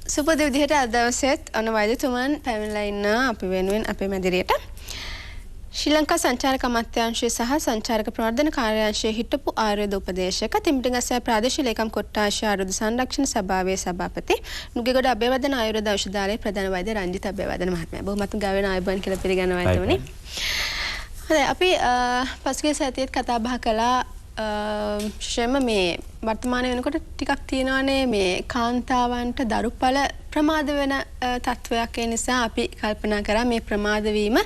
සුපද විදිහට අද දවසෙත් අන වෛද්‍යතුමන් පැමිණලා ඉන්න අපි වෙනුවෙන් අපේ මැදිරියට ශ්‍රී ලංකා සංචාරක අමාත්‍යාංශය සහ සංචාරක ප්‍රවර්ධන කාර්යාංශයේ හිටපු ආයුර්වේද උපදේශක තිම්බිරිගස්සෑ ප්‍රාදේශීය ලේකම් කොට්ටාශය ආයුර්වේද සංරක්ෂණ සභාවේ සභාපති නුගේගොඩ අබේවර්ධන ආයුර්වේද ඖෂධාලයේ ප්‍රධාන වෛද්‍ය රංජිත් අබේවර්ධන මහත්මයා බොහොමත් ගාවෙන ආයුබෝවන් කියලා පිළිගන්නවා වෛද්‍යතුමනි. හොඳයි අපි පසුගිය සතියේත් කතා බහ කළා ශ්‍රම මේ වර්තමාන වෙනකොට ටිකක් තියෙනවානේ මේ කාන්තාවන්ට දරුපල ප්‍රමාද වෙන තත්වයක් ඒ නිසා අපි කල්පනා කරා මේ ප්‍රමාද වීම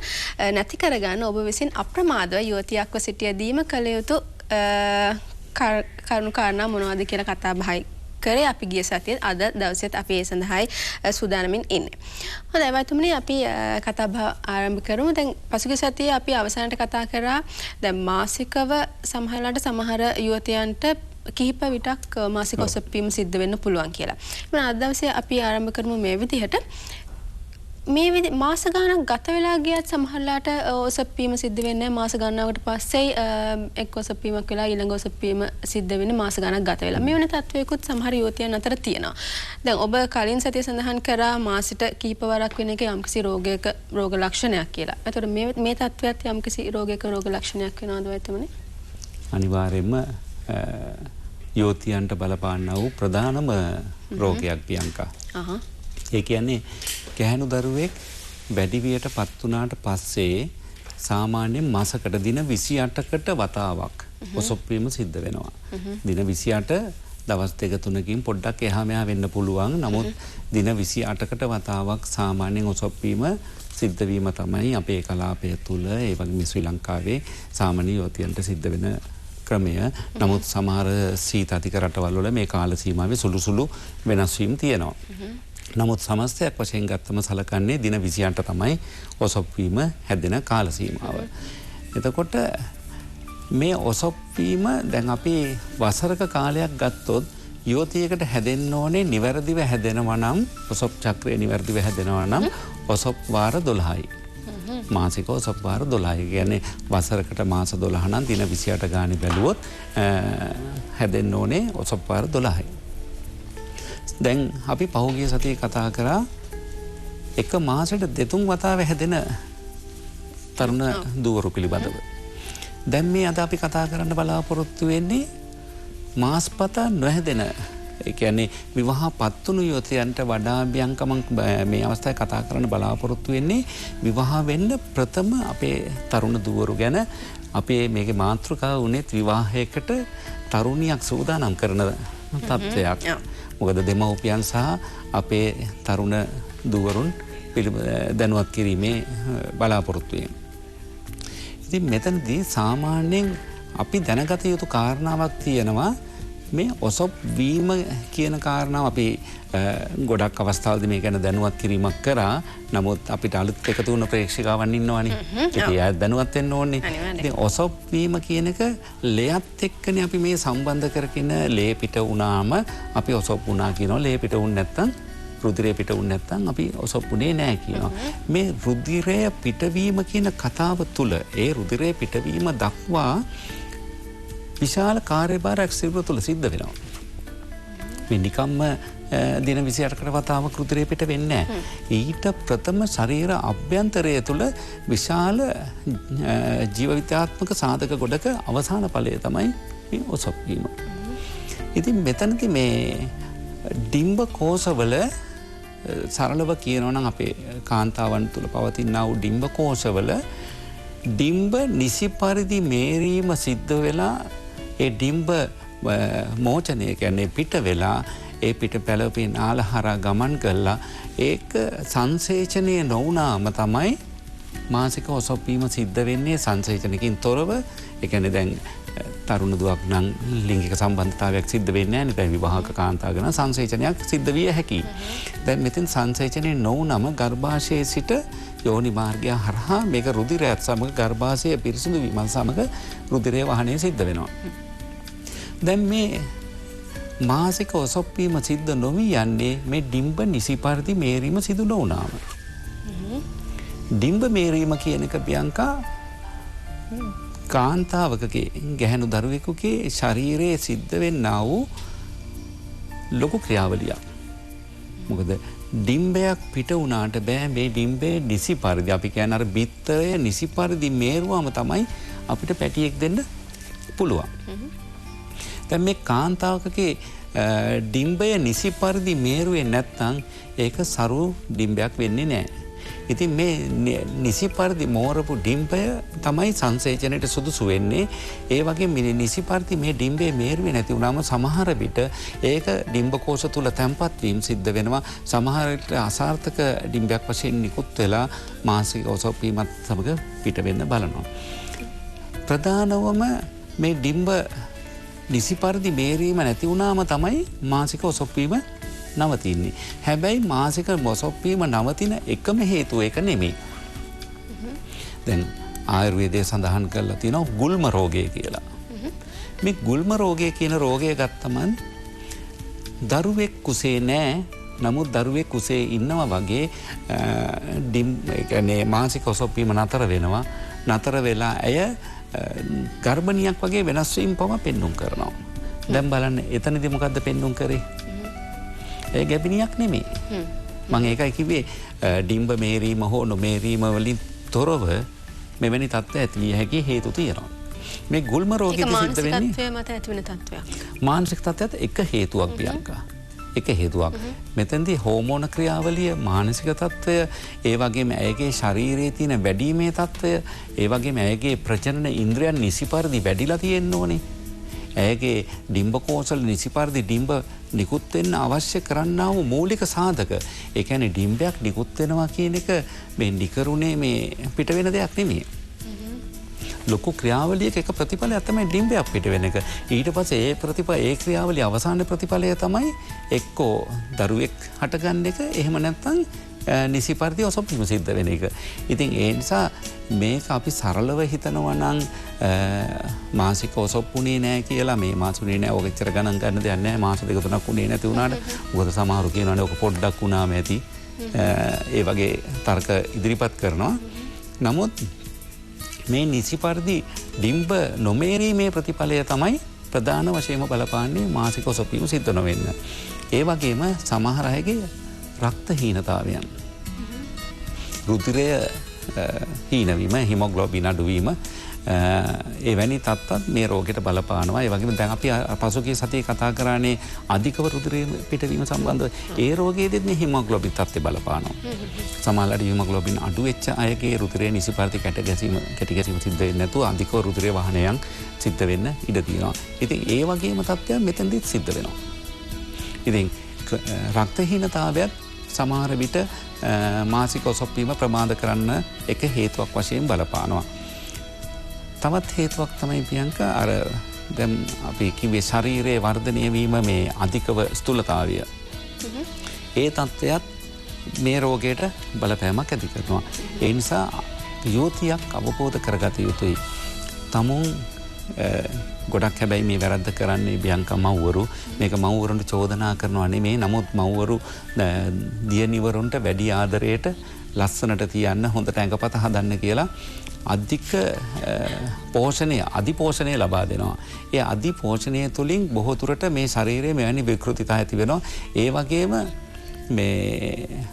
නැති කරගන්න ඔබ විසින් අප්‍රමාදව යුවතියක්ව සිටියදීම කළ යුතු කරුණු කාරණා මොනවද කියලා කතා බහයි කරේ අපි ගිය සතියේ අද දවසේත් අපි ඒ සඳහායි සූදානමින් ඉන්නේ. හොඳයි වෛද්‍යතුමනි අපි කතා බහ ආරම්භ කරමු. දැන් පසුගිය සතියේ අපි අවසානට කතා කරා දැන් මාසිකව සමහර යුවතියන්ට කිහිප විටක් මාසික ඔසප්පීම සිද්ධ වෙන්න පුළුවන් කියලා. මම අද දවසේ අපි ආරම්භ කරමු මේ විදිහට. මේ මාස ගානක් ගත වෙලා ගියත් සමහරලාට ඔසප්පීම සිද්ධ වෙන්නේ මාස ගණනාවකට පස්සේ එක් ඔසප්පීමක් වෙලා ඊළඟ ඔසප්පීම සිද්ධ වෙන්නේ මාස ගණනක් ගත වෙලා. මේ වෙන තත්වයකුත් සමහර යුවතියන් අතර තියෙනවා. දැන් ඔබ කලින් සතියේ සඳහන් කරා මාසිට කීපවරක් වෙන එක යම්කිසි රෝග ලක්ෂණයක් කියලා. එතකොට මේ තත්වයත් යම්කිසි රෝගයක රෝග ලක්ෂණයක් වෙනවද වෛද්‍යතුමනි? අනිවාර්යයෙන්ම යුවතියන්ට බලපාන්නා වූ ප්‍රධානම රෝගයක් පියංකා. ඒ කියන්නේ ගැහැණු දරුවෙක් වැඩිවියට පත් වුණාට පස්සේ සාමාන්‍යයෙන් මාසකට දින 28කට වතාවක් ඔසොප්පීම සිද්ධ වෙනවා. දින 28 දවස් 2-3කින් පොඩ්ඩක් එහා මෙහා වෙන්න පුළුවන්. නමුත් දින 28කට වතාවක් සාමාන්‍යයෙන් ඔසොප්පීම සිද්ධ වීම තමයි අපේ කලාපය තුළ ඒ වගේම ශ්‍රී ලංකාවේ සාමාන්‍ය යුවතියන්ට සිද්ධ වෙන ක්‍රමය. නමුත් සමහර සීත අධික රටවල් වල මේ කාල සීමාවේ සුළු වෙනස් වීම් තියෙනවා. නමුත් සමස්තයක් වශයෙන් ගත්තම සලකන්නේ දින 28 තමයි ඔසොප්පීම හැදෙන කාල සීමාව. එතකොට මේ ඔසොප්පීම දැන් අපි වසරක කාලයක් ගත්තොත් යුවතියකට හැදෙන්න ඕනේ නිවැරදිව හැදෙනවා නම් ඔසොප් චක්‍රය නිවැරදිව හැදෙනවා නම් ඔසොප් වාර 12යි. මාසික ඔසොප් වාර 12යි. කියන්නේ වසරකට මාස 12 නම් දින 28 ගානේ බැලුවොත් හැදෙන්න ඕනේ ඔසොප් වාර 12යි. දැන් අපි පහුගිය සතියේ කතා කරා එක මාසෙට දෙතුන් වතාවක් හැදෙන තරුණ දුවරු පිළිබඳව. දැන් මේ අද අපි කතා කරන්න බලාපොරොත්තු වෙන්නේ මාස්පතා නොහැදෙන ඒ කියන්නේ විවාහපත් වුණු යුවතියන්ට වඩා බියංකමක් මේ අවස්ථාවේ කතා කරන්න බලාපොරොත්තු වෙන්නේ විවාහ වෙන්න ප්‍රථම අපේ තරුණ දුවරු ගැන. අපේ මේකේ මාතෘකාව උනේත් විවාහයකට තරුණියක් සූදානම් කරන තත්ත්වයක්. මොකද දෙමව්පියන් සහ අපේ තරුණ දුවරුන් දැනුවත් කිරීමේ බලාපොරොත්තු වෙන. ඉතින් මෙතනදී සාමාන්‍යයෙන් අපි දැනගත යුතු කාරණාවක් තියෙනවා. මේ ඔසොප් වීම කියන කාරණාව අපි ගොඩක් අවස්ථාවලදී මේ ගැන දැනුවත් කිරීමක් කරා. නමුත් අපිට අලුත් එකතු වුණ ප්‍රේක්ෂකයන් ඉන්නවනේ. ඉතින් ඒ දැනුවත් වෙන්න ඕනේ. ඉතින් ඔසොප් වීම කියන එක ලේයත් එක්කනේ අපි මේ සම්බන්ධ කරගෙන ලේ පිට වුණාම අපි ඔසොප් වුණා කියනවා. ලේ පිට වුණ නැත්නම් රුධිරය පිට වුණ නැත්නම් අපි ඔසොප් වුණේ නැහැ කියනවා. මේ රුධිරය පිටවීම කියන කතාව තුළ ඒ රුධිරය පිටවීම දක්වා විශාල කාර්යභාරයක් සිරුර තුළ සිද්ධ වෙනවා. මේ නිකම්ම දින 28කට වතාවක් රුධිරය පිට වෙන්නේ නැහැ. ඊට ප්‍රථම ශරීර අභ්‍යන්තරය තුළ විශාල ජීව විද්‍යාත්මක සාධක ගොඩක අවසාන ඵලය තමයි මේ ඔසොප් වීම. ඉතින් මෙතනදී මේ ඩිම්බ කෝෂවල සරලව කියනවා නම් අපේ කාන්තාවන් තුළ පවතිනා වූ ඩිම්බ කෝෂවල ඩිම්බ නිසි පරිදි මේරීම සිද්ධ වෙලා ඒ ඩිම්බ මෝචනය කියන්නේ පිට වෙලා ඒ පිට පැලවපේ නාල හරහා ගමන් කළා ඒක සංසේචනය නොවුනාම තමයි මාසික ඔසොප්පීම සිද්ධ වෙන්නේ. සංසේචනකින් තොරව ඒ කියන්නේ දැන් තරුණ දුවක් නම් ලිංගික සම්බන්ධතාවයක් සිද්ධ වෙන්නේ නැහැ නේ. දැන් විවාහක කාන්තාව ගැන සංසේචනයක් සිද්ධ විය හැකියි. දැන් මෙතෙන් සංසේචනය නොවුනම ගර්භාෂයේ සිට යෝනි මාර්ගය හරහා මේක රුධිරයත් සමග ගර්භාෂය පිරිසිදු වීම සමග රුධිරය වහනය සිද්ධ වෙනවා. දැන් මේ මාසික ඔසොප්පීම සිද්ධ නොවී යන්නේ මේ ඩිම්බ නිසි පරිදි මේරීම සිදු නොවුනාම. ඩිම්බ මේරීම කියන එක පියංකා කාන්තාවකගේ ගැහැණු දරුවෙකුගේ ශරීරයේ සිද්ධ වෙන්නා වූ ලොකු ක්‍රියාවලියක්. මොකද ඩිම්බයක් පිට වුණාට බෑ මේ ඩිම්බේ නිසි පරිදි අපි කියන්නේ අර බිත්තරය නිසි පරිදි මේරුවාම තමයි අපිට පැටියෙක් දෙන්න පුළුවන්. දැන් මේ කාන්තාවකගේ ඩිම්බය නිසි පරිදි මේරුවේ නැත්නම් ඒක සරු ඩිම්බයක් වෙන්නේ නැහැ. ඉතින් මේ නිසි පරිදි මෝරපු ඩිම්බය තමයි සංසේචනයට සුදුසු වෙන්නේ. ඒ වගේ මේ නිසි පරිදි මේ ඩිම්බේ මේරුවේ නැති වුණාම සමහර විට ඒක ඩිම්බකෝෂ තුල තැම්පත් වීම සිද්ධ වෙනවා. සමහර විට අසාර්ථක ඩිම්බයක් වශයෙන් නිකුත් වෙලා මානසික ඔසවීමත් සමග පිට වෙන්න බලනවා. ප්‍රධානවම මේ ඩිම්බ නිසි පරිදි මේරීම නැති වුණාම තමයි මානසික ඔසවීම නවතින්නේ. හැබැයි මානසික ඔසවීම නවතින එකම හේතුව ඒක නෙමෙයි. දැන් ආයුර්වේදයේ සඳහන් කරලා තියෙනවා ගුල්ම රෝගය කියලා. මේ ගුල්ම රෝගය කියන රෝගය ගත්තම දරුවෙක් කුසේ නෑ. නමුත් දරුවෙක් කුසේ ඉන්නවා වගේ මානසික ඔසවීම නතර වෙනවා. නතර වෙලා ඇය ගර්භණියක් වගේ වෙනස් වීම පවා පෙන්නුම් කරනවා. දැන් බලන්න එතනදී මොකද්ද පෙන්නුම් කරේ? ඒ ගැබිනියක් නෙමෙයි. මම ඒකයි කිව්වේ ඩිම්බ මේරීම හෝ නොමේරීම වලින් තොරව මෙවැනි තත්ත්ව ඇති විය හැකි හේතු තියෙනවා. මේ ගුල්ම රෝගයේදී සිද්ධ වෙන්නේ මානසික තත්ත්වය මත ඇති වෙන තත්ත්වයක්. මානසික තත්ත්වයට එක හේතුවක් පියංකා. එක හේතුවක්. මෙතෙන්දී හෝමෝන ක්‍රියාවලිය, මානසික තත්ත්වය, ඒ වගේම ඇයගේ ශරීරයේ තියෙන වැඩිීමේ තත්ත්වය, ඒ වගේම ඇයගේ ප්‍රජනන ඉන්ද්‍රියන් නිසි පරිදි වැඩිලා තියෙන්න ඕනේ. ඇයගේ ඩිම්බකෝෂවල නිසි පරිදි ඩිම්බ නිකුත් වෙන්න අවශ්‍ය කරන්නා වූ මූලික සාධක. ඒ කියන්නේ ඩිම්බයක් නිකුත් වෙනවා කියන එක මේ නිකරුණේ මේ පිට වෙන දෙයක් නෙමෙයි. ලොකු ක්‍රියාවලියක එක ප්‍රතිඵලයක් තමයි ඩිම්බයක් පිට වෙන එක. ඊට පස්සේ ඒ ක්‍රියාවලිය අවසාන ප්‍රතිඵලය තමයි එක්කෝ දරුවෙක් හටගන්න එක. එහෙම නැත්නම් නිසි පරිදි ඔසවීම සිද්ධ වෙන එක. ඉතින් ඒ නිසා මේක අපි සරලව හිතනවා නම් මාසික ඔසවුනේ නැහැ කියලා මේ මාසුනේ නැහැ ඔක එච්චර ගණන් ගන්න දෙයක් නැහැ මාස දෙක තුනක් උනේ නැති වුණාට මොකද සමහරු කියනවානේ ඔක පොඩ්ඩක් වුණාම ඇති ඒ වගේ තර්ක ඉදිරිපත් කරනවා. නමුත් මේ නිසි පරිදි ඩිම්බ නොමේරීමේ ප්‍රතිඵලය තමයි ප්‍රධාන වශයෙන්ම බලපාන්නේ මාසික ඔසවීම සිද්ධ නොවෙන්න. ඒ වගේම සමහර අයගේ රක්තහීනතාවයන්. රුධිරය හීනවීම, හිමොග්ලොබින් අඩුවීම එවැනි තත්ත්වත් මේ රෝගයට බලපානවා. ඒ වගේම දැන් අපි පසුගිය සතියේ කතා කරානේ අධිකව රුධිරය පිටවීම සම්බන්ධව. ඒ රෝගයේදීත් මේ හිමොග්ලොබින් තත්ත්වය බලපානවා. සමහරවිට හිමොග්ලොබින් අඩු වෙච්ච අයගේ රුධිරය නිසි පරිදි කැටි ගැසීම සිද්ධ වෙන්නේ නැතුව අධිකව රුධිරය වහනයන් සිද්ධ වෙන්න ඉඩ තියෙනවා. ඉතින් ඒ වගේම තත්ත්වයක් මෙතනදිත් සිද්ධ වෙනවා. ඉතින් රක්තහීනතාවයත් සමහර විට මාසික ඔසවීම ප්‍රමාද කරන්න එක හේතුවක් වශයෙන් බලපානවා. තවත් හේතුවක් තමයි පියංකා අර දැන් අපි කිව්වේ ශරීරයේ වර්ධනය වීම මේ අධිකව ස්ථූලතාවය. ඒ තත්ත්වයක් මේ රෝගයට බලපෑමක් ඇති කරනවා. ඒ නිසා යෝතියක් අවබෝධ කරගත යුතුයි. තමුන් ගොඩක් හැබැයි මේ වැරද්ද කරන්නේ බියංකා මව්වරු. මේක මව්වරුන්ට චෝදනා කරනවා නෙමෙයි. නමුත් මව්වරු දියණිවරුන්ට වැඩි ආදරයට ලස්සනට තියන්න හොඳට ඇඟපත හදන්න කියලා අධික අධිපෝෂණය ලබා දෙනවා. ඒ අධිපෝෂණය තුළින් බොහෝ දුරට මේ ශරීරයේ මෙවැනි විකෘතිතා ඇති වෙනවා. ඒ වගේම මේ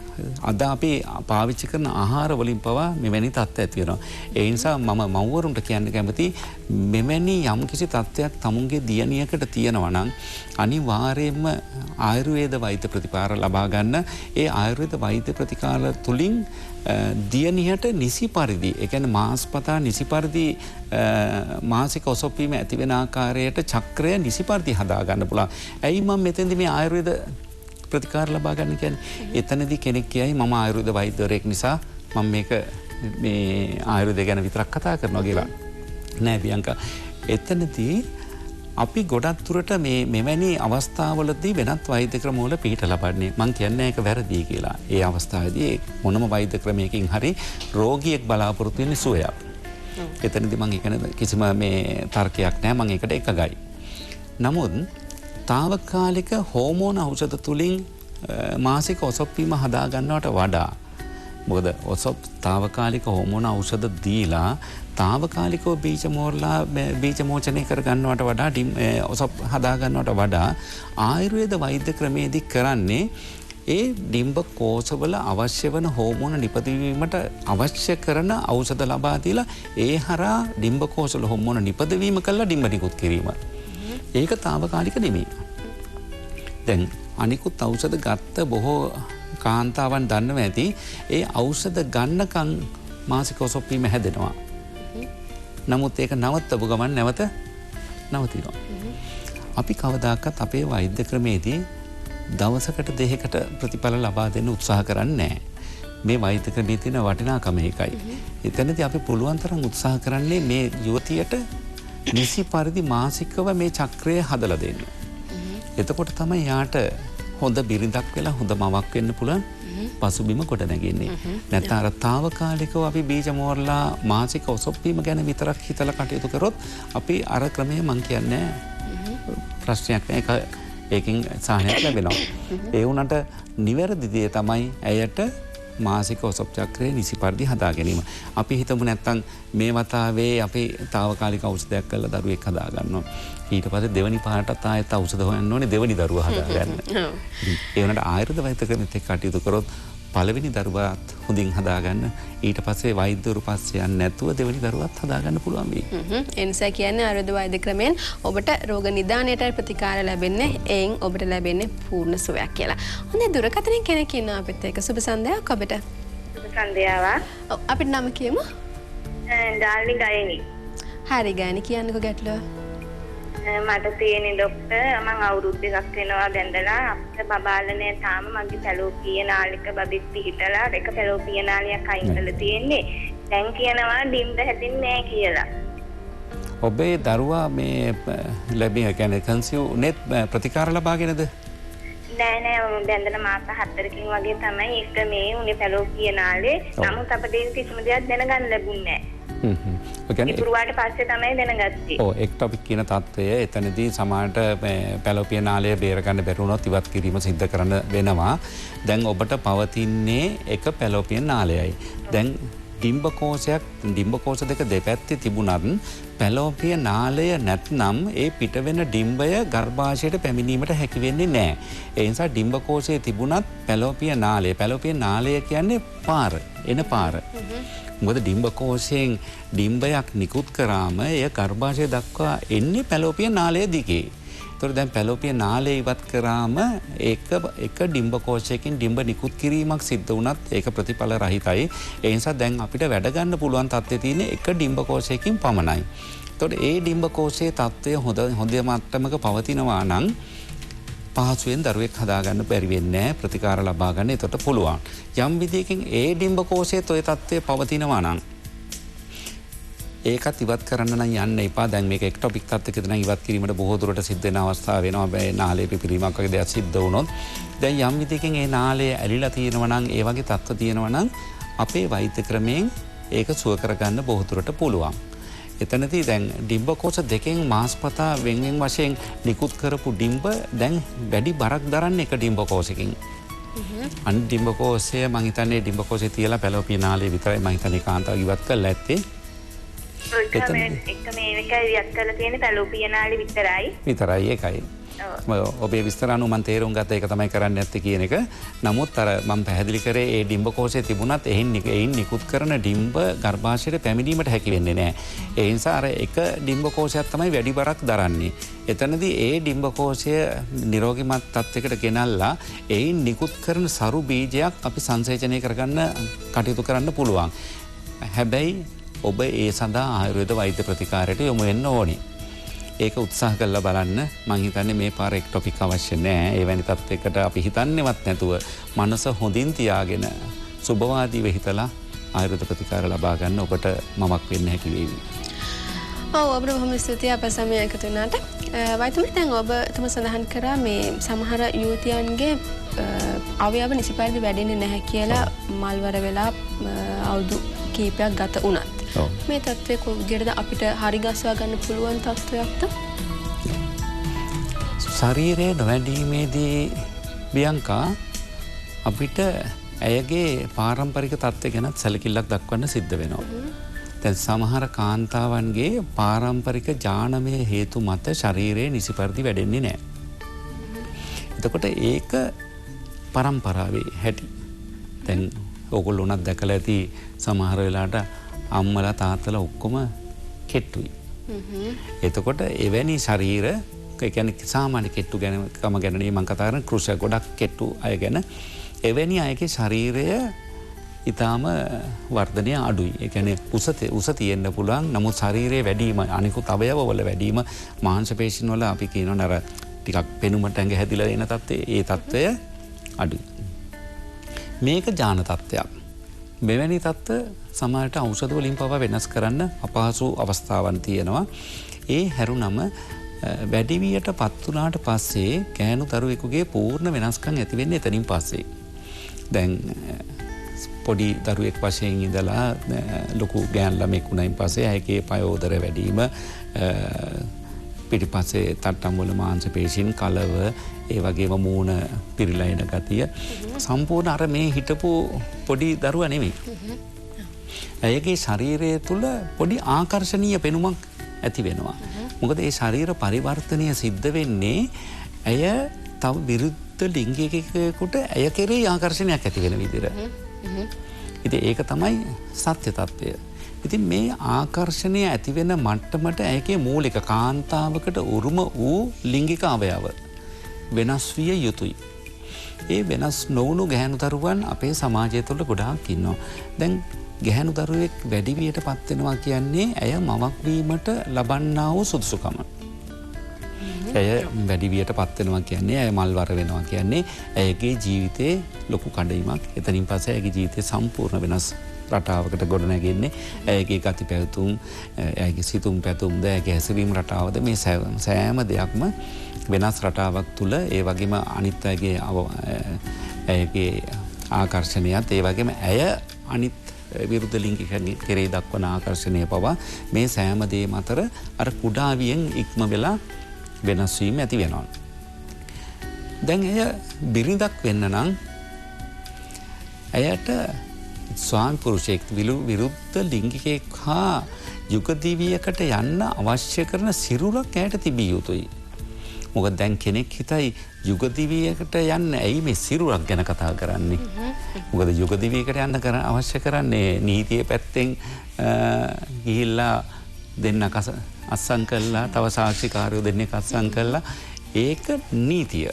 අද අපි පාවිච්චි කරන ආහාර වලින් පවා මෙවැනි තත්ත්ව ඇති වෙනවා. ඒ නිසා මම මව්වරුන්ට කියන්න කැමති මෙවැනි යම්කිසි තත්ත්වයක් තමුන්ගේ දියණියකට තියෙනවා නම් අනිවාර්යයෙන්ම ආයුර්වේද වෛද්‍ය ප්‍රතිකාර ලබා ගන්න. ඒ ආයුර්වේද වෛද්‍ය ප්‍රතිකාර තුලින් දියණියට නිසි පරිදි ඒ කියන්නේ මාස්පතා නිසි පරිදි මාසික ඔසවීම ඇති වෙන ආකාරයට චක්‍රය නිසි පරිදි හදා ගන්න පුළුවන්. ඇයි මම මෙතෙන්දි මේ ආයුර්වේද ප්‍රතිකාර ලබා ගන්න කියන්නේ? එතනදී කෙනෙක් කියයි මම ආයුර්වේද වෛද්‍යවරයෙක් නිසා මම මේක මේ ආයුර්වේදය ගැන විතරක් කතා කරනවා කියලා. නෑ බියංකා. එතනදී අපි ගොඩක් දුරට මෙවැනි අවස්ථාවලදී වෙනත් වෛද්‍ය ක්‍රමවල පිහිට ලබන්නේ. මම කියන්නේ ඒක වැරදි කියලා. ඒ අවස්ථාවේදී මොනම වෛද්‍ය ක්‍රමයකින් හරි රෝගියෙක් බලාපොරොත්තු වෙන්නේ සුවයක්. එතනදී මම කියන්නේ කිසිම මේ තර්කයක් නෑ. මම ඒකට එකගයි. නමුත් තාවකාලික හෝමෝන ಔಷಧ තුලින් මාසික ඔසවීම හදා ගන්නවට වඩා මොකද තාවකාලික හෝමෝන ඖෂධ දීලා තාවකාලිකව බීජ මෝචනය කර ගන්නවට වඩා ඔසව් හදා ගන්නවට වඩා ආයුර්වේද වෛද්‍ය ක්‍රමයේදී කරන්නේ ඒ ඩිම්බ කෝෂවල අවශ්‍ය වන හෝමෝන නිපදවීමට අවශ්‍ය කරන ඖෂධ ලබා දීලා ඒ හරහා ඩිම්බ කෝෂවල හෝමෝන නිපදවීම කළා ඩිම්බ නිකුත් කිරීම. ඒක తాවකාලික නෙමෙයි. දැන් අනිකුත් ඖෂධ ගත්ත බොහෝ කාන්තාවන් දන්නවා ඇති ඒ ඖෂධ ගන්නකම් මාසික ඔසොප්පීම හැදෙනවා. නමුත් ඒක නවත්තපු ගමන් නැවත නවතිනවා. අපි කවදාකවත් අපේ වෛද්‍ය ක්‍රමේදී දවසකට දෙකකට ප්‍රතිඵල ලබා දෙන්න උත්සාහ කරන්නේ නැහැ. මේ වෛද්‍ය ක්‍රමයේ තියෙන වටිනාකම ඒකයි. එතනදී අපි පුළුවන් තරම් උත්සාහ කරන්නේ මේ යුවතියට නිසි පරිදි මාසිකව මේ චක්‍රය හදලා දෙන්න. එතකොට තමයි යාට හොඳ බිරිඳක් වෙලා හොඳ මවක් වෙන්න පුළුවන් පසුබිම කොට නැගෙන්නේ. නැත්නම් අර తాවකාලිකව අපි බීජ මෝරලා මාසික ඔසොප්පීම ගැන විතරක් හිතලා කටයුතු කරොත් අපි අර ක්‍රමය මං කියන්නේ ප්‍රශ්නයක් නෑ. ඒකින් සාහනයක් ලැබෙනවා. ඒ වුණාට නිවැරදි දේ තමයි ඇයට මාසික ඔසොප් චක්‍රය නිසි පරිදි හදා ගැනීම. අපි හිතමු නැත්තම් මේ වතාවේ අපි తాවකාලික ඖෂධයක් කරලා දරුවෙක් හදා ගන්නවා. ඊට පස්සේ දෙවනි පාරටත් ආයෙත් ඖෂධ හොයන්න ඕනේ දෙවනි දරුවා හදා ගන්න. ඒ වුණාට ආයුර්වේද වෛද්‍ය ක්‍රමෙත් එක්ක කටයුතු කරොත් පළවෙනි දරුවාත් හොඳින් හදාගන්න ඊට පස්සේ වෛද්‍යවරු පස්සේ යන්නේ නැතුව දෙවෙනි දරුවාත් හදාගන්න පුළුවන් වෙයි. ඒ නිසා කියන්නේ ආයුර්වේද වෛද්‍ය ක්‍රමෙන් ඔබට රෝග නිදානයට ප්‍රතිකාර ලැබෙන්නේ එයින් ඔබට ලැබෙන්නේ පූර්ණ සුවයක් කියලා. හොඳයි දුරකථනයෙන් කෙනෙක් ඉන්නවා අපිත් එක්ක. සුබ සන්ධ්‍යාවක් ඔබට. සුබ සන්ධ්‍යාවක්. ඔව් අපිට නම කියමු. ඩාර්ලි ගයනි. හරි ගයනි කියන්නකෝ ගැටලුව. මට තියෙන ડોක්ටර් මම අවුරුදු දෙකක් වෙනවා බැඳලා අපිට බබාලනේ තාම මගේ පැලෝපිය නාලික බබෙක් පිහිටලා එක පැලෝපිය නාලියක් අයින් කරලා තියෙන්නේ. දැන් කියනවා ඩිම්බ හැදෙන්නේ නැහැ කියලා. ඔබේ දරුවා මේ ලැබෙන කියන්නේ කන්සියු net ප්‍රතිකාර ලබාගෙනද? නෑ බැඳලා මාස 4කින් වගේ තමයි එක මේ උනේ පැලෝපිය නාලේ. නමුත් අපිට කිසිම දෙයක් දැනගන්න ලැබුණේ නැහැ. ඉතුරුවාට පස්සේ තමයි දැනගත්තේ. ඔව් එක්ටොපික් කියන තත්ත්වය එතනදී සමානට පැලෝපිය නාලය බේර ගන්න බැරි වුණොත් ඉවත් කිරීම සිද්ධ කරන්න වෙනවා. දැන් ඔබට පවතින්නේ එක පැලෝපිය නාලයයි. දැන් ඩිම්බ කෝෂ දෙක දෙපැත්තේ තිබුණත් පැලෝපිය නාලය නැත්නම් ඒ පිටවෙන ඩිම්බය ගර්භාෂයට පැමිණීමට හැකි වෙන්නේ නැහැ. ඒ නිසා ඩිම්බ කෝෂයේ තිබුණත් පැලෝපිය නාලය කියන්නේ පාර එන පාර. මොකද ඩිම්බ කෝෂයෙන් ඩිම්බයක් නිකුත් කරාම එය ගර්භාෂය දක්වා එන්නේ පැලෝපිය නාලය දිගේ. ඒතකොට දැන් පැලෝපිය නාලය ඉවත් කරාම එක ඩිම්බ කෝෂයකින් ඩිම්බ නිකුත් කිරීමක් සිද්ධ වුණත් ඒක ප්‍රතිඵල රහිතයි. ඒ නිසා දැන් අපිට වැඩ ගන්න පුළුවන් තත්ත්වයේ තියෙන එක ඩිම්බ කෝෂයකින් පමණයි. ඒතකොට ඒ ඩිම්බ කෝෂයේ තත්ත්වය හොඳ මට්ටමක පවතිනවා නම් පහසුවෙන් දරුවෙක් හදාගන්න බැරි වෙන්නේ නැහැ. ප්‍රතිකාර ලබා ගන්න එතකොට පුළුවන්. යම් විදියකින් ඒ ඩිම්බ කෝෂයේ toy තත්ත්වය පවතිනවා නම් ඒකත් ඉවත් කරන්න නම් යන්න එපා. දැන් මේක එක්ටොපික් තත්ත්වයකද නම් ඉවත් කිරීමට බොහෝ දුරට සිද්ධ වෙන අවස්ථා වෙනවා. මේ නාලයේ පිපිරීමක් වගේ දෙයක් සිද්ධ වුණොත් දැන් යම් විදියකින් ඒ නාලය ඇලිලා තියෙනවා නම් ඒ වගේ තත්ත්ව තියෙනවා නම් අපේ වෛද්‍ය ක්‍රමයෙන් ඒක සුව කරගන්න බොහෝ දුරට පුළුවන්. එතනදී දැන් ඩිම්බ කෝෂ දෙකෙන් මාස්පතා වෙන්වෙන් වශයෙන් නිකුත් කරපු ඩිම්බ දැන් වැඩි බරක් දරන්නේ එක ඩිම්බ කෝෂයකින්. අනිත් ඩිම්බ කෝෂය මං හිතන්නේ ඩිම්බ කෝෂය තියලා පැලෝපිය නාලය විතරයි මං හිතන්නේ කාන්තාව ඉවත් කරලා ඇත්තේ. එක මේ එකයි ඉවත් කරලා තියෙන්නේ පැලෝපිය නාලය විතරයි ඒකයි. ඔබේ විස්තර අනුව මම තේරුම් ගත්ත ඒක තමයි කරන්න නැත්තේ කියන එක. නමුත් අර මම පැහැදිලි කරේ ඒ ඩිම්බ කෝෂයේ තිබුණත් එයින් නිකුත් කරන ඩිම්බ ගර්භාෂයට පැමිණීමට හැකි වෙන්නේ නැහැ. ඒ නිසා අර එක ඩිම්බ කෝෂයක් තමයි වැඩි බරක් දරන්නේ. එතනදී ඒ ඩිම්බ කෝෂය නිරෝගීමත් තත්යකට ගෙනල්ලා එයින් නිකුත් කරන සරු බීජයක් අපි සංසේචනය කරගන්න කටයුතු කරන්න පුළුවන්. හැබැයි ඔබ ඒ සඳහා ආයුර්වේද වෛද්‍ය ප්‍රතිකාරයට යොමු වෙන්න ඕනේ. ඒක උත්සාහ කරලා බලන්න. මං හිතන්නේ මේ පාර එක්ටොපික් අවශ්‍ය නැහැ. ඒ වැනි තත්යකට අපි හිතන්නේවත් නැතුව මනස හොඳින් තියාගෙන සුබවාදීව හිතලා ආයුර්වේද ප්‍රතිකාර ලබා ගන්න ඔබට මමක් වෙන්න හැකි වේවි. ඔව් අපේ බොහොම ස්තුතියි අප සමය එකතු වුණාට. වෛද්‍යතුමනි දැන් ඔබතුම සඳහන් කරා මේ සමහර යුවතියන්ගේ අවයව නිසි පරිදි වැඩෙන්නේ නැහැ කියලා මල්වර වෙලා අවුරුදු කීපයක් ගත වුණත්. මේ තත්ත්වය කොහොමද අපිට හරි ගස්වා ගන්න පුළුවන් තත්ත්වයක්ද? ශරීරයේ නොවැඩීමේදී බියංකා අපිට ඇයගේ පාරම්පරික තත්ත්වය ගැන සැලකිල්ලක් දක්වන්න සිද්ධ වෙනවා. දැන් සමහර කාන්තාවන්ගේ පාරම්පරික ජානමය හේතු මත ශරීරයේ නිසි පරිදි වැඩෙන්නේ නැහැ. එතකොට ඒක පරම්පරාවේ හැටි. දැන් ඕගොල්ලෝ උනත් දැකලා ඇති සමහර වෙලාවට අම්මලා තාත්තලා ඔක්කොම කෙට්ටුයි. එතකොට එවැනි ශරීර ඒ කියන්නේ සාමාන්‍ය කෙට්ටු ගැන කම ගැන නේ මම කතා කරන්නේ කෘෂ ගොඩක් කෙට්ටු අය ගැන. එවැනි අයගේ ශරීරය ඊටාම වර්ධනය අඩුයි. ඒ කියන්නේ උස තියෙන්න පුළුවන්. නමුත් ශරීරයේ වැඩිම අනිකුත් අවයවවල වැඩිම මාංශ පේශීන් වල අපි කියනවා අර ටිකක් පෙනුමට ඇඟ හැදිලා එන තත්ත්වයේ ඒ තත්ත්වය අඩුයි. මේක ජාන තත්ත්වයක්. මෙවැනි තත්ත්ව සමහරට ඖෂධ වලින් පවා වෙනස් කරන්න අපහසු අවස්ථාවන් තියෙනවා. ඒ හැරුණම වැඩිවියට පත් වුණාට පස්සේ කෑනු දරුවෙකුගේ පූර්ණ වෙනස්කම් ඇති වෙන්නේ එතනින් පස්සේ. දැන් පොඩි දරුවෙක් වශයෙන් ඉඳලා ලොකු ගෑන් ළමෙක් වුණයින් පස්සේ ඇයගේ පයෝදර වැඩිම පිටිපස්සේ තට්ටම් වල මාංශ පේශීන් කලව ඒ වගේම මූණ පිරීලා එන ගතිය සම්පූර්ණ අර මේ හිටපු පොඩි දරුවා නෙමෙයි. ඇයගේ ශරීරය තුල පොඩි ආකර්ශනීය පෙනුමක් ඇති වෙනවා. මොකද ඒ ශරීර පරිවර්තනය සිද්ධ වෙන්නේ ඇය තව විරුද්ධ ලිංගිකයෙකුට ඇය කෙරෙහි ආකර්ෂණයක් ඇති වෙන විදිහට. ඉතින් ඒක තමයි සත්‍ය తත්වය. ඉතින් මේ ආකර්ෂණය ඇති වෙන මට්ටමට ඇයගේ මූලික කාන්තාවකට උරුම වූ ලිංගික අවයව වෙනස් විය යුතුයි. ඒ වෙනස් නොවුණු ගැහැණු දරුවන් අපේ සමාජය තුළ ගොඩාක් ඉන්නවා. දැන් ගැහැණු දරුවෙක් වැඩිවියට පත් වෙනවා කියන්නේ ඇය මවක් වීමට ලබන්නා වූ සුදුසුකම. ඇය වැඩිවියට පත් වෙනවා කියන්නේ ඇය මල්වර වෙනවා කියන්නේ ඇයගේ ජීවිතේ ලොකු කඩයිමක්. එතනින් පස්සේ ඇයගේ ජීවිතේ සම්පූර්ණ වෙනස් රටාවකට ගොඩනැගෙන්නේ. ඇයගේ ගති පැවතුම්, ඇයගේ සිතුම් පැතුම්ද, ඇයගේ හැසිරීම රටාවද මේ සෑම දෙයක්ම වෙනස් රටාවක් තුල ඒ වගේම අනිත් ඇයගේ ආකර්ෂණයත් ඒ වගේම ඇය අනිත් විරුද්ධ ලිංගිකයන් කෙරේ දක්වන ආකර්ෂණය පවා මේ සෑම දේම අතර අර කුඩාවියෙන් ඉක්ම වෙලා වෙනස් වීම ඇති වෙනවා. දැන් ඇය බිරිඳක් වෙන්න නම් ඇයට ස්වාමි පුරුෂයෙක් විරුද්ධ ලිංගිකයෙක් හා යුගදිවියකට යන්න අවශ්‍ය කරන සිරුරක් ඇයට තිබිය යුතුයි. මොකද දැන් කෙනෙක් හිතයි යුගදිවියකට යන්න ඇයි මේ සිරුරක් ගැන කතා කරන්නේ. මොකද යුගදිවියකට යන්න අවශ්‍ය කරන්නේ නීතිය පැත්තෙන් ගිහිල්ලා දෙන්න අස්සම් කළා, තව සාක්ෂිකාරයෝ දෙන්නෙක් අස්සම් කළා. ඒක නීතිය.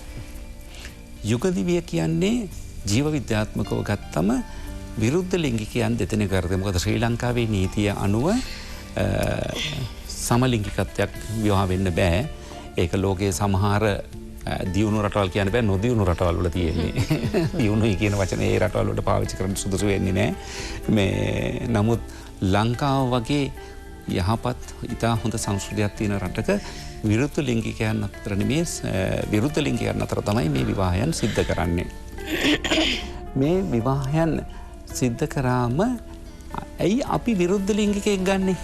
යුගදිවිය කියන්නේ ජීව විද්‍යාත්මකව ගත්තම විරුද්ධ ලිංගිකයන් දෙතෙනෙක් කරදේ. මොකද ශ්‍රී ලංකාවේ නීතිය අනුව සමලිංගිකත්වයක් විවාහ වෙන්න බෑ. ඒක ලෝකයේ සමහර දියුණු රටවල් කියන්න බෑ, නොදියුණු රටවල් වල තියෙන්නේ. දියුණුයි කියන වචනේ ඒ රටවල් වලට පාවිච්චි කරන්න සුදුසු වෙන්නේ නෑ. මේ නමුත් ලංකාව වගේ යහපත් ඉතා හොඳ සංස්කෘතියක් තියෙන රටක විරුද්ධ ලිංගිකයන් අතර නෙමේ විරුද්ධ ලිංගිකයන් අතර තමයි මේ විවාහයන් සිද්ධ කරන්නේ. මේ විවාහයන් සිද්ධ කරාම ඇයි අපි විරුද්ධ ලිංගිකයෙක් ගන්නෙ?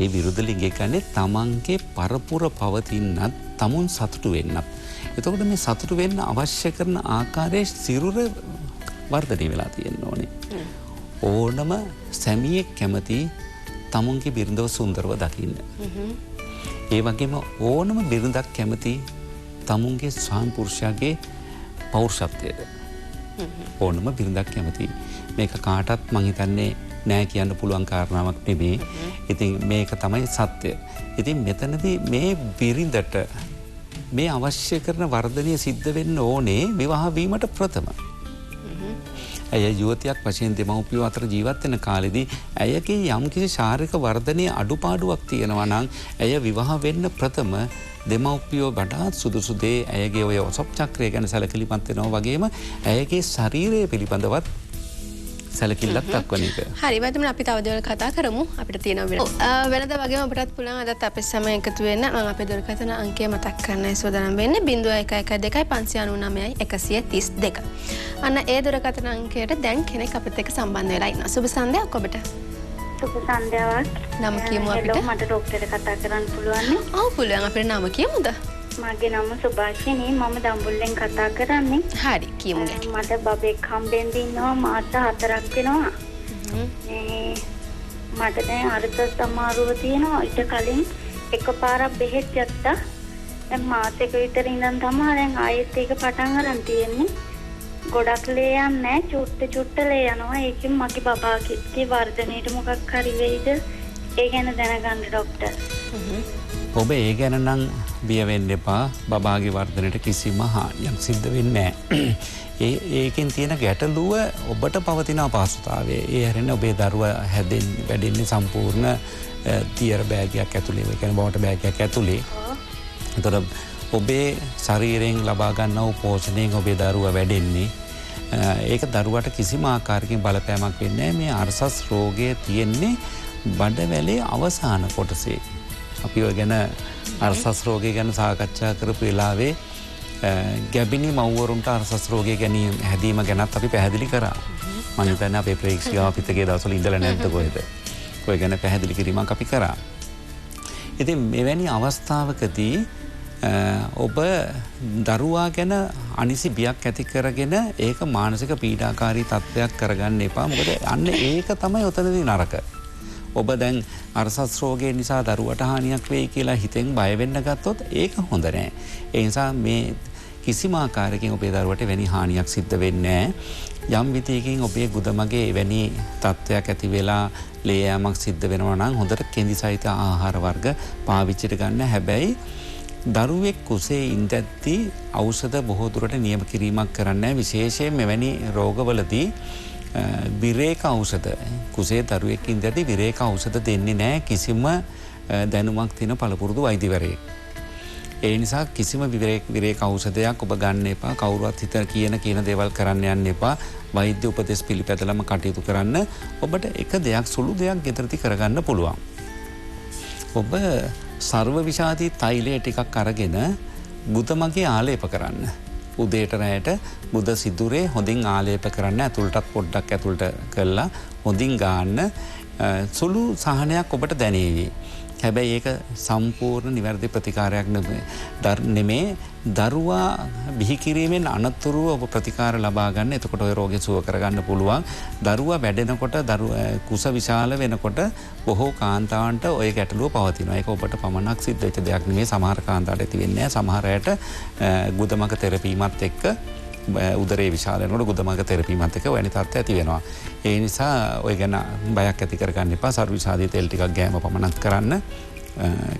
ඒ විරුද්ධ ලිංගිකයෙක් ගන්නේ තමන්ගේ පරපුර පවතිනත් තමුන් සතුටු වෙන්නත්. එතකොට මේ සතුටු වෙන්න අවශ්‍ය කරන ආකාරයේ සිරුර වර්ධනය වෙලා තියෙන්න ඕනේ. ඕනම සැමියෙක් කැමති තමුන්ගේ බිරිඳව සුන්දරව දකින්න. ඒ වගේම ඕනම බිරිඳක් කැමති තමුන්ගේ ස්වාමි පුරුෂයාගේ පෞරුෂත්වයට. ඕනම බිරිඳක් කැමති. මේක කාටත් මං හිතන්නේ නෑ කියන්න පුළුවන් කාරණාවක් නෙමේ. ඉතින් මේක තමයි සත්‍ය. ඉතින් මෙතනදී මේ බිරිඳට මේ අවශ්‍ය කරන වර්ධනය සිද්ධ වෙන්න ඕනේ විවාහ වීමට ප්‍රථම. ඇය යුවතියක් වශයෙන් දෙමව්පියෝ අතර ජීවත් වෙන කාලෙදී ඇයගේ යම්කිසි ශාරීරික වර්ධනයේ අඩුපාඩුවක් තියෙනවා නම් ඇය විවාහ වෙන්න ප්‍රථම දෙමව්පියෝ වඩාත් සුදුසු දේ ඇයගේ ඔය ඔසප් චක්‍රය ගැන සැලකිලිමත් වෙනවා වගේම ඇයගේ ශරීරය පිළිබඳවත් සැලකිල්ලක් දක්වන එක. හරි වතුම අපි තව දෙවල් කතා කරමු. අපිට තියෙන වෙනද වගේම අපිටත් පුළුවන් අදත් අපේ සමය එකතු වෙන්න. මම අපේ දුරකථන අංකය මතක් කරන්නයි සූදානම් වෙන්නේ 0112 599 132. අන්න ඒ දුරකථන අංකයට දැන් කෙනෙක් අපිත් එක්ක සම්බන්ධ වෙලා ඉන්නවා. සුබ සන්ධ්‍යාවක් ඔබට. සුබ සන්ධ්‍යාවක්. නම කියමු අපිට. මට ડોක්ටර් කතා කරන්න පුළුවන් නේ? ඔව් පුළුවන්. අපේ නම කියමුද? මගේ නම සුභාෂිනී. මම දඹුල්ලෙන් කතා කරන්නේ. හරි කියමු ගැට. මට බබෙක් හම්බෙන්න ඉන්නවා මාස 4ක් වෙනවා. මට දැන් අර්ථ සමාරුව තියෙනවා. ඊට කලින් එකපාරක් බෙහෙත් ගත්තා. දැන් මාසෙක විතර ඉඳන් තමයි දැන් ආයෙත් ඒක පටන් ගන්න තියෙන්නේ. ගොඩක් ලේ යන්නේ චුට්ට ලේ යනවා. ඒකෙන් මගේ බබාගේ වර්ධනයට මොකක් හරි වෙයිද? ඒ ගැන දැනගන්න ડોක්ටර්. ඔබ ඒ ගැන නම් බිය වෙන්න එපා. බබාගේ වර්ධනයට කිසිම හානියක් සිද්ධ වෙන්නේ නැහැ. ඒකෙන් තියෙන ගැටලුව ඔබට පවතින අපහසුතාවය. ඒ හැරෙන්න ඔබේ දරුවා හැදෙන්නේ වැඩෙන්නේ සම්පූර්ණ තියර බෑගයක් ඇතුලේ. ඒ කියන්නේ බෝට බෑගයක් ඇතුලේ. එතකොට ඔබේ ශරීරයෙන් ලබා ගන්නා වූ පෝෂණයෙන් ඔබේ දරුවා වැඩෙන්නේ. ඒක දරුවට කිසිම ආකාරයකින් බලපෑමක් වෙන්නේ නැහැ. මේ අර්සස් රෝගය තියෙන්නේ බඩවැලේ අවසාන කොටසේ. අපි ඔය ගැන අර්සස් රෝගය ගැන සාකච්ඡා කරපු වෙලාවේ ගැබිනි මව්වරුන්ට අර්සස් රෝගය ගැනීම හැදීම ගැනත් අපි පැහැදිලි කරා. මම හිතන්නේ අපේ ප්‍රේක්ෂකයෝ අපිටගේ දවස්වල ඉඳලා නැද්ද කොහෙද? ඔය ගැන පැහැදිලි කිරීමක් අපි කරා. ඉතින් මෙවැනි අවස්ථාවකදී ඔබ දරුවා ගැන අනිසි බියක් ඇති කරගෙන ඒක මානසික පීඩාකාරී තත්ත්වයක් කරගන්න එපා. මොකද අන්න ඒක තමයි ඔතනදී නරක. ඔබ දැන් අර්සස් රෝගය නිසා දරුවට හානියක් වෙයි කියලා හිතෙන් බය වෙන්න ගත්තොත් ඒක හොඳ නෑ. ඒ නිසා මේ කිසිම ආකාරයකින් ඔබේ දරුවට වෙනි හානියක් සිද්ධ වෙන්නේ නෑ. යම් විදියකින් ඔබේ ගුදමගේ එවැනි තත්ත්වයක් ඇති වෙලා ලේ යාමක් සිද්ධ වෙනවා නම් හොඳට කෙඳි සහිත ආහාර වර්ග පාවිච්චිට ගන්න. හැබැයි දරුවෙක් කුසේ ඉඳද්දී ඖෂධ බොහෝ දුරට නියම කිරීමක් කරන්නේ විශේෂයෙන් මෙවැනි රෝගවලදී විරේක ඖෂධ කුසේ දරුවෙක් ඉඳද්දී විරේක ඖෂධ දෙන්නේ නැහැ කිසිම දැනුමක් තියෙන පළපුරුදු වෛද්‍යවරයෙක්. ඒ නිසා කිසිම විරේක ඖෂධයක් ඔබ ගන්න එපා. කවුරුවත් හිත කියන දේවල් කරන්න යන්න එපා. වෛද්‍ය උපදෙස් පිළිපැදලම කටයුතු කරන්න. ඔබට එක දෙයක් සුළු දෙයක් ගෙදරදී කරගන්න පුළුවන්. ඔබ සර්ව විෂාදී තෛලය ටිකක් අරගෙන බුදමගේ ආලේප කරන්න. උදේට රැයට බුද සිදුරේ හොඳින් ආලේප කරන්න. ඇතුළටත් පොඩ්ඩක් ඇතුළට කරලා හොඳින් ගාන්න. සුළු සහනයක් ඔබට දැනේවි. හැබැයි ඒක සම්පූර්ණ නිවැරදි ප්‍රතිකාරයක් නෙමේ. දරුවා බිහි කිරීමෙන් අනතුරුව ඔබ ප්‍රතිකාර ලබා ගන්න. එතකොට ඔය රෝගය සුව කරගන්න පුළුවන්. දරුවා වැඩෙනකොට කුස විශාල වෙනකොට බොහෝ කාන්තාවන්ට ඔය ගැටලුව පවතිනවා. ඒක ඔබට පමණක් සිද්ධ වෙච්ච දෙයක් නෙමේ. සමහර කාන්තාවට ඇති වෙන්නේ නැහැ. සමහර අයට ගුදමක තෙරපීමත් එක්ක උදරේ විශාල වෙනකොට ගුදමක තෙරපීමත් එක්ක වැනි තත්ත්ව ඇති වෙනවා. ඒ නිසා ඔය ගැන බයක් ඇති කරගන්න එපා. සර්ව විෂාදී තෙල් ටිකක් ගෑම පමණක් කරන්න.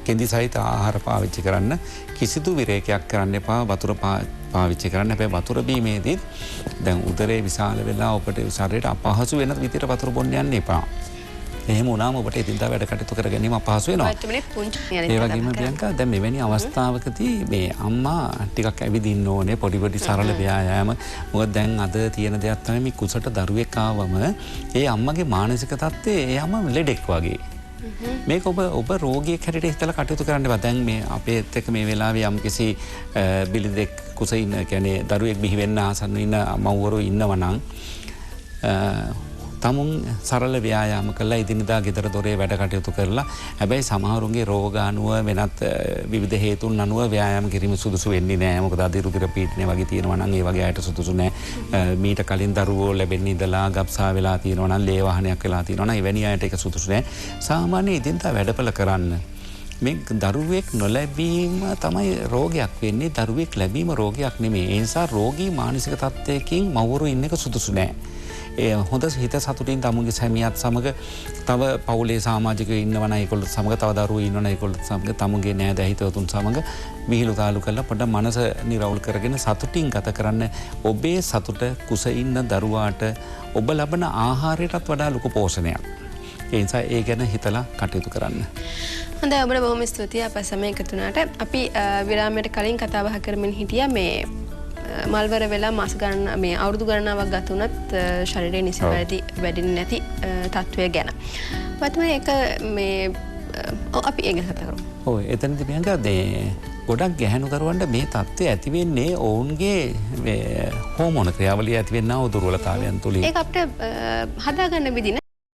කෙඳි සහිත ආහාර පාවිච්චි කරන්න. කිසිදු විරේකයක් කරන්න එපා. වතුර පාවිච්චි කරන්න. හැබැයි වතුර බීමේදී දැන් උදරේ විශාල වෙලා ඔබට ශරීරයට අපහසු වෙන විදිහට වතුර බොන්න යන්න එපා. එහෙම වුණාම ඔබට එදිනදා වැඩ කටයුතු කර ගැනීම අපහසු වෙනවා. ඒ වගේම ප්‍රියංකා දැන් මෙවැනි අවස්ථාවකදී මේ අම්මා ටිකක් ඇවිදින්න ඕනේ. පොඩි සරල ව්‍යායාම. මොකද දැන් අද තියෙන දෙයක් තමයි මේ කුසට දරුවෙක් ආවම ඒ අම්මගේ මානසික තත්ත්වය ඒ අම්මා ලෙඩෙක් වගේ. මේක ඔබ රෝගියෙක් හැටියට හිතලා කටයුතු කරන්න එපා. දැන් මේ අපේත් එක්ක මේ වෙලාවේ යම්කිසි බිලිදෙක් කුසේ ඉන්න කියන්නේ දරුවෙක් බිහි වෙන්න ආසන්න ඉන්න මව්වරු ඉන්නවා නම් තමුන් සරල ව්‍යායාම කළා ඉදිනදා ගෙදර දොරේ වැඩ කටයුතු කරලා හැබැයි සමහරුන්ගේ රෝග අනුව වෙනත් විවිධ හේතුන් අනුව ව්‍යායාම කිරීම සුදුසු වෙන්නේ නැහැ. මොකද අදිරුධිර පීඩනය වගේ තියෙනවා නම් ඒ වගේ අයට සුදුසු නැහැ. මීට කලින් දරුවෝ ලැබෙන්න ඉඳලා ගබ්සා වෙලා තියෙනවා නම් ලේ වහනයක් වෙලා තියෙනවා නම් එවැනි අයට ඒක සුදුසු නැහැ. සාමාන්‍ය ඉදිනදා වැඩපළ කරන්න. මේ දරුවෙක් නොලැබීම තමයි රෝගයක් වෙන්නේ. දරුවෙක් ලැබීම රෝගයක් නෙමෙයි. ඒ නිසා රෝගී මානසික තත්ත්වයකින් මව්වරු ඉන්න එක සුදුසු නැහැ. හොඳ හිත සතුටින් තමුන්ගේ සැමියාත් සමග තව පවුලේ සමාජිකයෝ ඉන්නවනම් ඒගොල්ලෝ සමග තව දරුවෝ ඉන්නවනම් ඒගොල්ලෝ සමග තමුන්ගේ නෑදෑ හිතවතුන් සමග විහිළු තාලු කරලා පොඩ මනස නිරවුල් කරගෙන සතුටින් ගත කරන්න. ඔබේ සතුට කුස ඉන්න දරුවාට ඔබ ලබන ආහාරයටත් වඩා ලොකු පෝෂණයක්. ඒ නිසා ඒ ගැන හිතලා කටයුතු කරන්න. හොඳයි ඔබට බොහොම ස්තුතියි අප සමය එකතු වුණාට. අපි විරාමයට කලින් කතා බහ කරමින් හිටියා මේ මල්වර වෙලා මාස ගණන මේ අවුරුදු ගණනාවක් ගත වුණත් ශරීරයේ නිසි වැඩෙන්නේ නැති තත්වය ගැන. වතුනේ ඒක මේ අපි ඒක කතා කරමු. ඔව් එතනදී පියංගා ගොඩක් ගැහැණුකරුවන්ට මේ තත්ත්වය ඇති වෙන්නේ ඔවුන්ගේ හෝමෝන ක්‍රියාවලිය ඇති වෙනා වූ දුර්වලතාවයන් තුලින්. ඒක අපිට හදාගන්න විදිහ